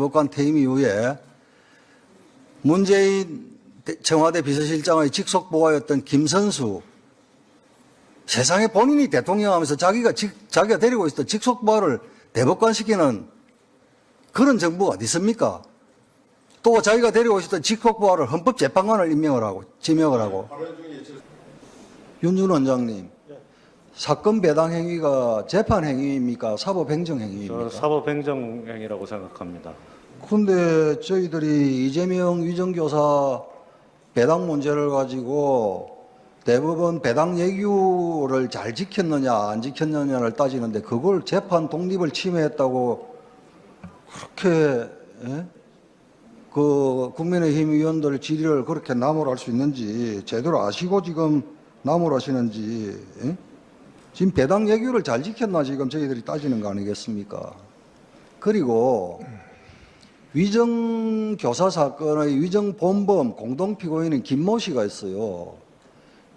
대법관 퇴임 이후에 문재인 청와대 비서실장의 직속 보좌였던 김선수, 세상에 본인이 대통령 하면서 자기가 데리고 있었던 직속 보좌를 대법관 시키는 그런 정부가 어디 있습니까? 또 자기가 데리고 있었던 직속 보좌를 헌법재판관을 지명을 하고. 윤준 원장님, 사건 배당 행위가 재판 행위입니까? 사법 행정 행위입니까? 사법 행정 행위라고 생각합니다. 근데 저희들이 이재명 위정교사 배당 문제를 가지고 대법원 배당 예규를 잘 지켰느냐 안 지켰느냐를 따지는데 그걸 재판 독립을 침해했다고 그렇게 그 국민의힘 의원들 질의를 그렇게 나무랄 수 있는지 제대로 아시고 지금 나무라시는지 지금 배당 예규를 잘 지켰나 지금 저희들이 따지는 거 아니겠습니까? 그리고 위정교사 사건의 위정본범 공동피고인인 김모 씨가 있어요.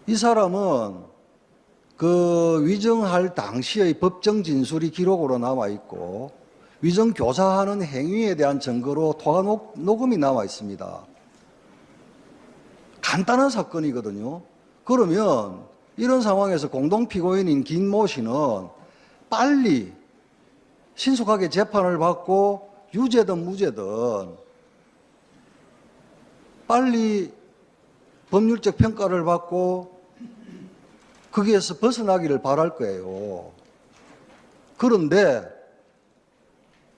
이 사람은 그 위정할 당시의 법정 진술이 기록으로 남아있고 위정교사하는 행위에 대한 증거로 통화 녹음이 남아 있습니다. 간단한 사건이거든요. 그러면 이런 상황에서 공동피고인인 김모 씨는 빨리 신속하게 재판을 받고 유죄든 무죄든 빨리 법률적 평가를 받고 거기에서 벗어나기를 바랄 거예요. 그런데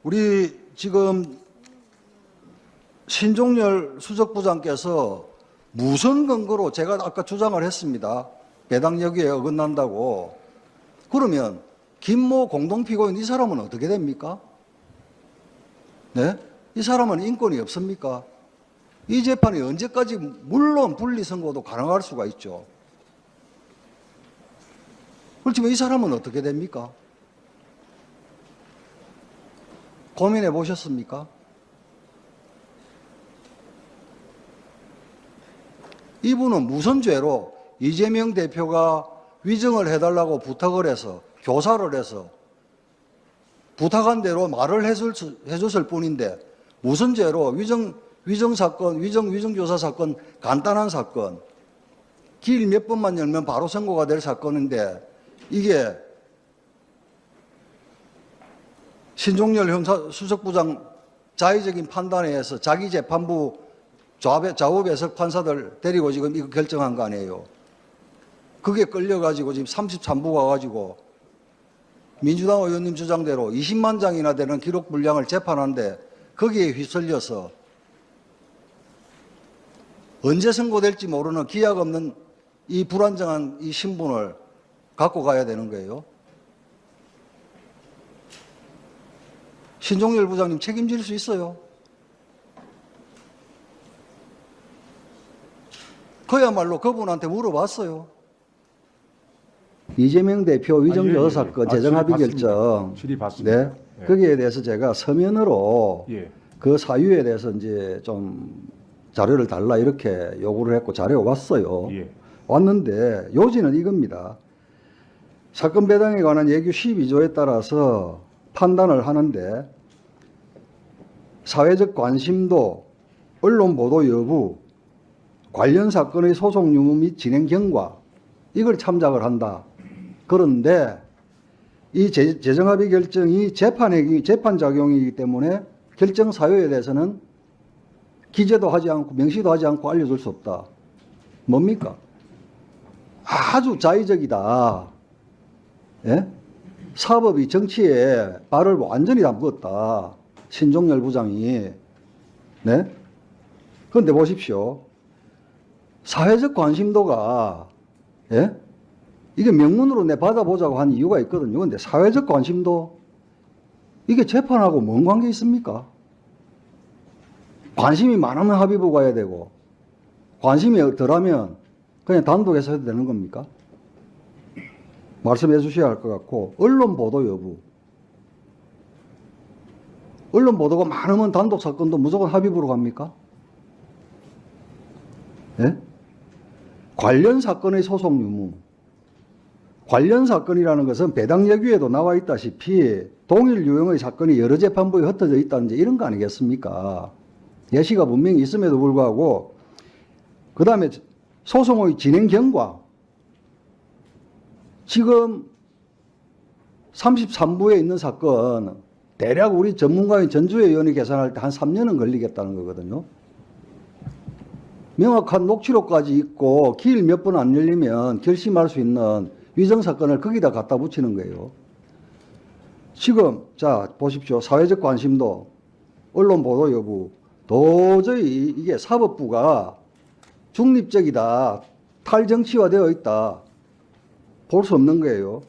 우리 지금 신종렬 수석부장께서 무슨 근거로 제가 아까 주장을 했습니다. 배당 여기에 어긋난다고. 그러면 김모 공동피고인 이 사람은 어떻게 됩니까? 네? 이 사람은 인권이 없습니까? 이 재판이 언제까지 물론 분리선고도 가능할 수가 있죠. 그렇지만 이 사람은 어떻게 됩니까? 고민해 보셨습니까? 이분은 무슨 죄로 이재명 대표가 위정을 해달라고 부탁을 해서 교사를 해서 부탁한 대로 말을 해줬을 뿐인데 무슨 죄로 위정사건, 위정교사 사건, 간단한 사건, 길 몇 번만 열면 바로 선고가 될 사건인데 이게 신종렬 수석부장 자의적인 판단에 의해서 자기 재판부 좌우배석 판사들 데리고 지금 이거 결정한 거 아니에요. 그게 끌려가지고 지금 33부 가가지고 민주당 의원님 주장대로 20만 장이나 되는 기록 분량을 재판하는데 거기에 휩쓸려서 언제 선고될지 모르는 기약 없는 이 불안정한 이 신분을 갖고 가야 되는 거예요. 신종렬 부장님 책임질 수 있어요. 그야말로 그분한테 물어봤어요. 이재명 대표 위정교사 사건 재정합의 결정. 질의받습니다. 네. 거기에 대해서 제가 서면으로 그 사유에 대해서 이제 좀 자료를 달라 이렇게 요구를 했고 자료가 왔어요. 왔는데 요지는 이겁니다. 사건 배당에 관한 예규 12조에 따라서 판단을 하는데 사회적 관심도, 언론 보도 여부, 관련 사건의 소송 유무 및 진행 경과 이걸 참작을 한다. 그런데 이 재정합의 결정이 재판 작용이기 때문에 결정 사유에 대해서는 기재도 하지 않고 명시도 하지 않고 알려줄 수 없다. 뭡니까? 아주 자의적이다. 예? 사법이 정치에 발을 완전히 담궜다. 신종렬 부장이. 네? 그런데 보십시오. 사회적 관심도가, 예? 이게 명문으로 내 받아보자고 한 이유가 있거든요. 그런데 사회적 관심도, 이게 재판하고 뭔 관계 있습니까? 관심이 많으면 합의부 가야 되고, 관심이 덜하면 그냥 단독해서 해도 되는 겁니까? 말씀해 주셔야 할 것 같고, 언론 보도 여부. 언론 보도가 많으면 단독 사건도 무조건 합의부로 갑니까? 예? 관련 사건의 소송 유무. 관련 사건이라는 것은 배당 예규에도 나와 있다시피 동일 유형의 사건이 여러 재판부에 흩어져 있다는 이런 거 아니겠습니까? 예시가 분명히 있음에도 불구하고 그 다음에 소송의 진행 경과 지금 33부에 있는 사건 대략 우리 전문가인 전주혜 의원이 계산할 때 한 3년은 걸리겠다는 거거든요. 명확한 녹취록까지 있고 길 몇 번 안 열리면 결심할 수 있는 위정사건을 거기다 갖다 붙이는 거예요. 지금 자 보십시오. 사회적 관심도 언론 보도 여부 도저히 이게 사법부가 중립적이다. 탈정치화되어 있다. 볼 수 없는 거예요.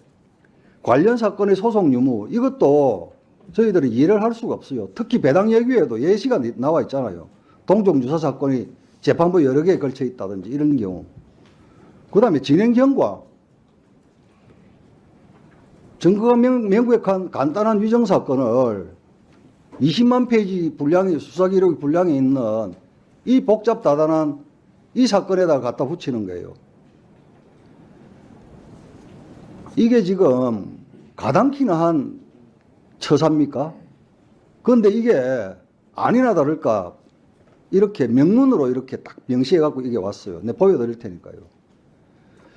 관련 사건의 소송 유무 이것도 저희들이 이해를 할 수가 없어요. 특히 배당 예규에도 예시가 나와 있잖아요. 동종주사 사건이 재판부 여러 개에 걸쳐 있다든지 이런 경우. 그 다음에 진행 경과. 증거가 명백한 간단한 위정 사건을 20만 페이지 분량의 수사 기록 분량에 있는 이 복잡다단한 이 사건에다 갖다 붙이는 거예요. 이게 지금 가당키나 한 처사입니까? 그런데 이게 아니나 다를까 이렇게 명문으로 이렇게 딱 명시해갖고 이게 왔어요. 내가 보여드릴 테니까요.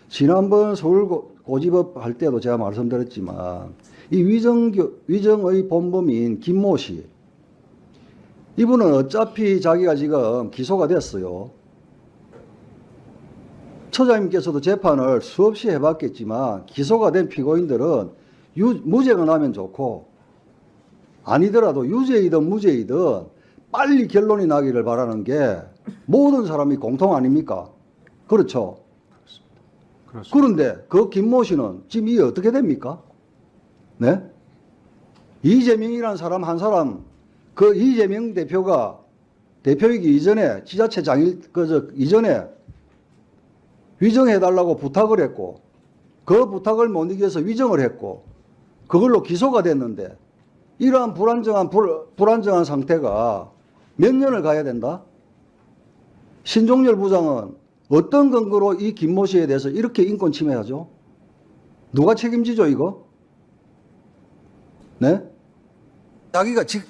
지난번 서울고지법 할 때도 제가 말씀드렸지만 이 위정의 본범인 김모 씨 이분은 어차피 자기가 지금 기소가 됐어요. 처장님께서도 재판을 수없이 해봤겠지만 기소가 된 피고인들은 무죄가 나면 좋고 아니더라도 유죄이든 무죄이든 빨리 결론이 나기를 바라는 게 모든 사람이 공통 아닙니까? 그렇죠? 그렇습니다. 그런데 그 김모 씨는 지금 이게 어떻게 됩니까? 네? 이재명이라는 사람 한 사람 그 이재명 대표가 대표이기 이전에 지자체 이전에 위정해달라고 부탁을 했고 그 부탁을 못 이겨서 위정을 했고 그걸로 기소가 됐는데 이러한 불안정한 상태가 몇 년을 가야 된다? 신종렬 부장은 어떤 근거로 이 김모 씨에 대해서 이렇게 인권 침해하죠? 누가 책임지죠 이거? 네?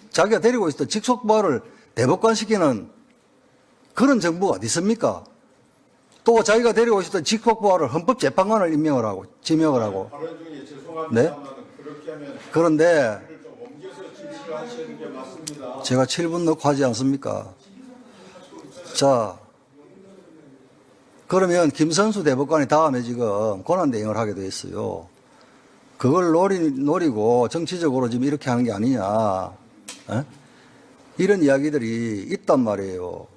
자기가 데리고 있었던 직속부하를 대법관시키는 그런 정부가 어디 있습니까? 또 자기가 데리고 있었던 직속부하를 헌법재판관을 임명을 하고 지명을 하고. 발언 중에 죄송합니다. 네? 그렇게 하면 그런데 좀 옮겨서 지시를 하시는 게 맞습니다. 제가 7분 넣고 하지 않습니까? 자, 그러면 김선수 대법관이 다음에 지금 권한대행을 하게 돼 있어요. 그걸 노리고 정치적으로 지금 이렇게 하는 게 아니냐. 에? 이런 이야기들이 있단 말이에요.